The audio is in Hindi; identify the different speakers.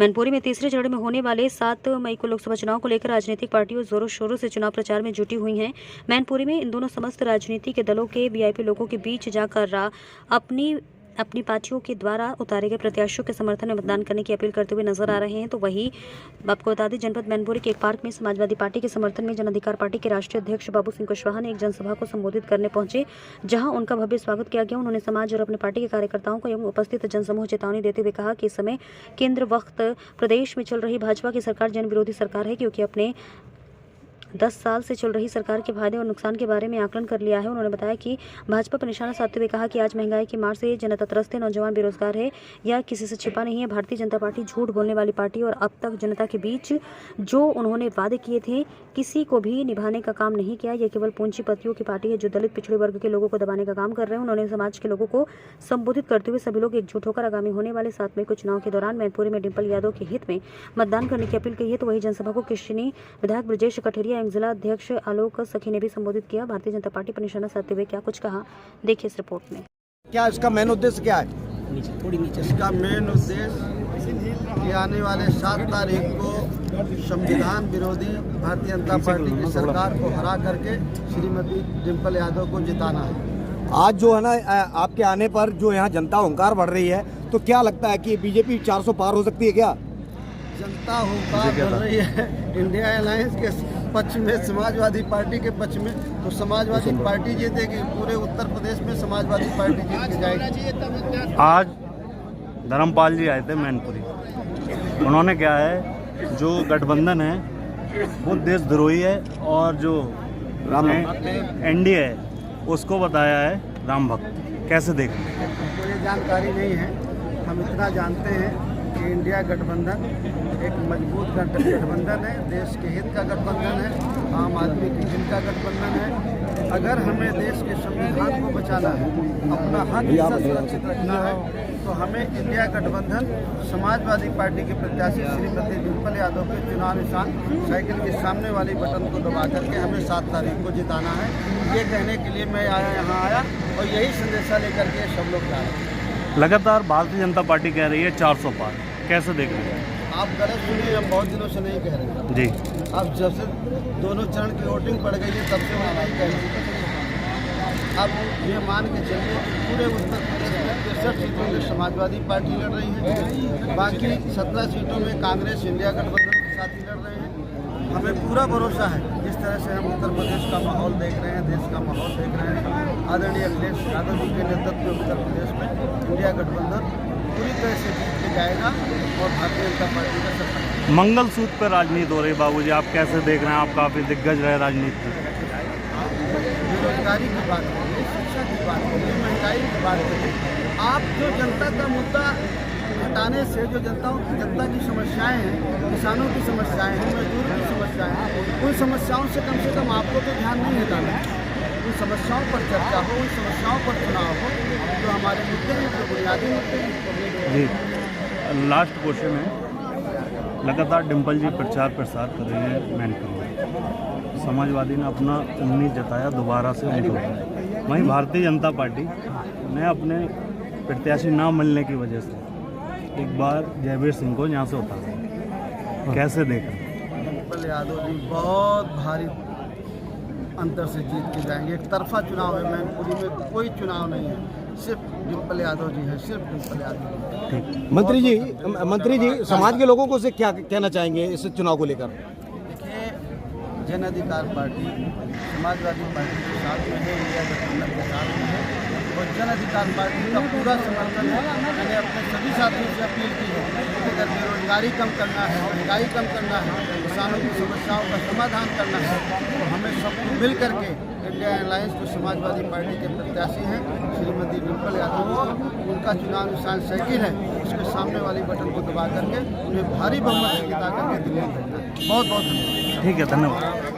Speaker 1: मैनपुरी में तीसरे चरण में होने वाले 7 मई को लोकसभा चुनाव को लेकर राजनीतिक पार्टियों जोरों शोरों से चुनाव प्रचार में जुटी हुई हैं। मैनपुरी में इन दोनों समस्त राजनीति के दलों के वीआईपी लोगों के बीच जाकर अपनी पार्टियों के द्वारा उतारे गए प्रत्याशियों के समर्थन में मतदान करने की अपील करते हुए नजर आ रहे हैं। तो वहीं आपको बता दें, जनपद मैनपुरी के एक पार्क में समाजवादी पार्टी के समर्थन में जन अधिकार पार्टी के राष्ट्रीय अध्यक्ष बाबू सिंह कुशवाहा ने एक जनसभा को संबोधित करने पहुंचे, जहां उनका भव्य स्वागत किया गया। उन्होंने समाज और अपने पार्टी के कार्यकर्ताओं को एवं उपस्थित जनसमूह चेतावनी देते हुए कहा कि इस समय केंद्र वक्त प्रदेश में चल रही भाजपा की सरकार जन विरोधी सरकार है, क्योंकि अपने 10 साल से चल रही सरकार के फायदे और नुकसान के बारे में आकलन कर लिया है। उन्होंने बताया कि भाजपा पर निशाना साधते हुए कहा कि आज महंगाई की मार से जनता त्रस्त है, नौजवान बेरोजगार है, यह किसी से छिपा नहीं है। भारतीय जनता पार्टी झूठ बोलने वाली पार्टी और अब तक जनता के बीच जो उन्होंने वादे किए थे किसी को भी निभाने का काम नहीं किया। यह केवल पूंजीपतियों की पार्टी है जो दलित पिछड़े वर्ग के लोगों को दबाने का काम कर रहे हैं। उन्होंने समाज के लोगों को संबोधित करते हुए सभी लोग एकजुट होकर आगामी होने वाले 7 मई को चुनाव के दौरान मैनपुरी में डिम्पल यादव के हित में मतदान करने की अपील की है। तो वही जनसभा को किशनी विधायक ब्रजेश कठेरिया एवं जिला अध्यक्ष आलोक सखी ने भी संबोधित किया। भारतीय जनता पार्टी पर निशाना साधते हुए क्या कुछ कहा, देखिए इस रिपोर्ट में।
Speaker 2: क्या इसका मेन उद्देश्य क्या है?
Speaker 3: इसका मेन उद्देश्य कि आने वाले 7 तारीख को संविधान विरोधी भारतीय जनता पार्टी की सरकार को हरा करके श्रीमती डिम्पल यादव को जिताना है।
Speaker 2: आज जो है ना, आपके आने पर जो यहाँ जनता हुंकार बढ़ रही है, तो क्या लगता है कि बीजेपी 400 पार हो सकती है क्या?
Speaker 3: जनता हुंकार बढ़ रही है इंडिया अलायंस के पक्ष में, समाजवादी पार्टी के पक्ष में, तो समाजवादी पार्टी जीतेगी। पूरे उत्तर प्रदेश में समाजवादी पार्टी जीत के जाएगी।
Speaker 4: आज धर्मपाल जी आए थे मैनपुरी। उन्होंने क्या है, जो गठबंधन है वो देशद्रोही है और जो एनडीए है उसको बताया है राम भक्त। कैसे देखें?
Speaker 3: मुझे जानकारी नहीं है, हम इतना जानते हैं कि इंडिया गठबंधन एक मजबूत गठबंधन है, देश के हित का गठबंधन है, आम आदमी के हित का गठबंधन है। अगर हमें देश के संविधान को बचाना है, अपना हक सुरक्षित रखना है, तो हमें इंडिया गठबंधन समाजवादी पार्टी के प्रत्याशी श्रीमती डिम्पल यादव के चुनाव निशान साइकिल के सामने वाली बटन को दबा करके हमें 7 तारीख को जिताना है। ये कहने के लिए मैं यहाँ आया और यही संदेशा लेकर के सब लोग जा रहे हैं।
Speaker 4: लगातार भारतीय जनता पार्टी कह रही है 400 पार, कैसे देख रहे हैं?
Speaker 3: आप गलत सुनिए, हम बहुत दिनों से नहीं कह रहे हैं
Speaker 4: जी।
Speaker 3: अब जब से दोनों चरण की वोटिंग पड़ गई है तब से हम नहीं कह रहे हैं। अब ये मान के चलिए कि पूरे उत्तर प्रदेश में 63 सीटों में समाजवादी पार्टी लड़ रही है, बाकी 17 सीटों में कांग्रेस इंडिया गठबंधन के साथ ही लड़ रहे हैं। हमें पूरा भरोसा है, जिस तरह से हम उत्तर प्रदेश का माहौल देख रहे हैं, देश का माहौल देख रहे हैं, आदरणीय अखिलेश यादव जी के नेतृत्व में उत्तर प्रदेश में इंडिया गठबंधन पूरी तरह से जीत के जाएगा और भारतीय जनता पार्टी का सरकार।
Speaker 4: मंगलसूत्र पर राजनीति हो रही बाबूजी, आप कैसे देख रहे हैं? आप काफी दिग्गज रहे राजनीति में।
Speaker 3: बेरोजगारी की बात करिए, शिक्षा की बात करिए, महंगाई की बात करिए। आप जो जनता का मुद्दा हटाने से जो जनता की समस्याएं हैं, किसानों की समस्याएं हैं, मजदूरों की समस्याएं हैं, उन समस्याओं से कम आपको तो ध्यान नहीं हटाना है। उन समस्याओं पर चर्चा हो, उन समस्याओं पर चुनाव हो, जो हमारे मुद्दे हैं, जो बुनियादी मुद्दे हैं।
Speaker 4: जी, लास्ट क्वेश्चन है, लगातार डिम्पल जी प्रचार प्रसार कर रहे हैं मैनपुरी में, समाजवादी ने अपना उम्मीद जताया दोबारा से उनको। वहीं भारतीय जनता पार्टी ने अपने प्रत्याशी ना मिलने की वजह से एक बार जयवीर सिंह को यहाँ से उतारा। कैसे देखें?
Speaker 3: डिम्पल यादव जी बहुत भारी अंतर से जीत के जाएंगे। एक तरफा चुनाव है, मैनपुरी में कोई चुनाव नहीं है, सिर्फ डिम्पल यादव जी है, सिर्फ डिम्पल यादव जी।
Speaker 2: मंत्री जी समाज के लोगों को से क्या कहना चाहेंगे इस चुनाव को लेकर?
Speaker 3: देखिए, जन अधिकार पार्टी समाजवादी पार्टी के साथ में है, इंडिया गठबंधन के साथ में है और जन अधिकार पार्टी का पूरा समर्थन है। मैंने अपने सभी साथियों से अपील की है कि अगर बेरोजगारी कम करना है, महंगाई कम करना है, किसानों की समस्याओं का समाधान करना है, तो हमें सबको मिल करके इंडिया अलायंस जो समाजवादी पार्टी के प्रत्याशी हैं श्रीमती डिम्पल यादव को, उनका चुनाव निशान साइकिल है, उसके सामने वाली बटन को दबा करके उन्हें भारी बहुमत से जिता करके दिल्ली भेजना है। बहुत बहुत धन्यवाद।
Speaker 4: ठीक है, धन्यवाद।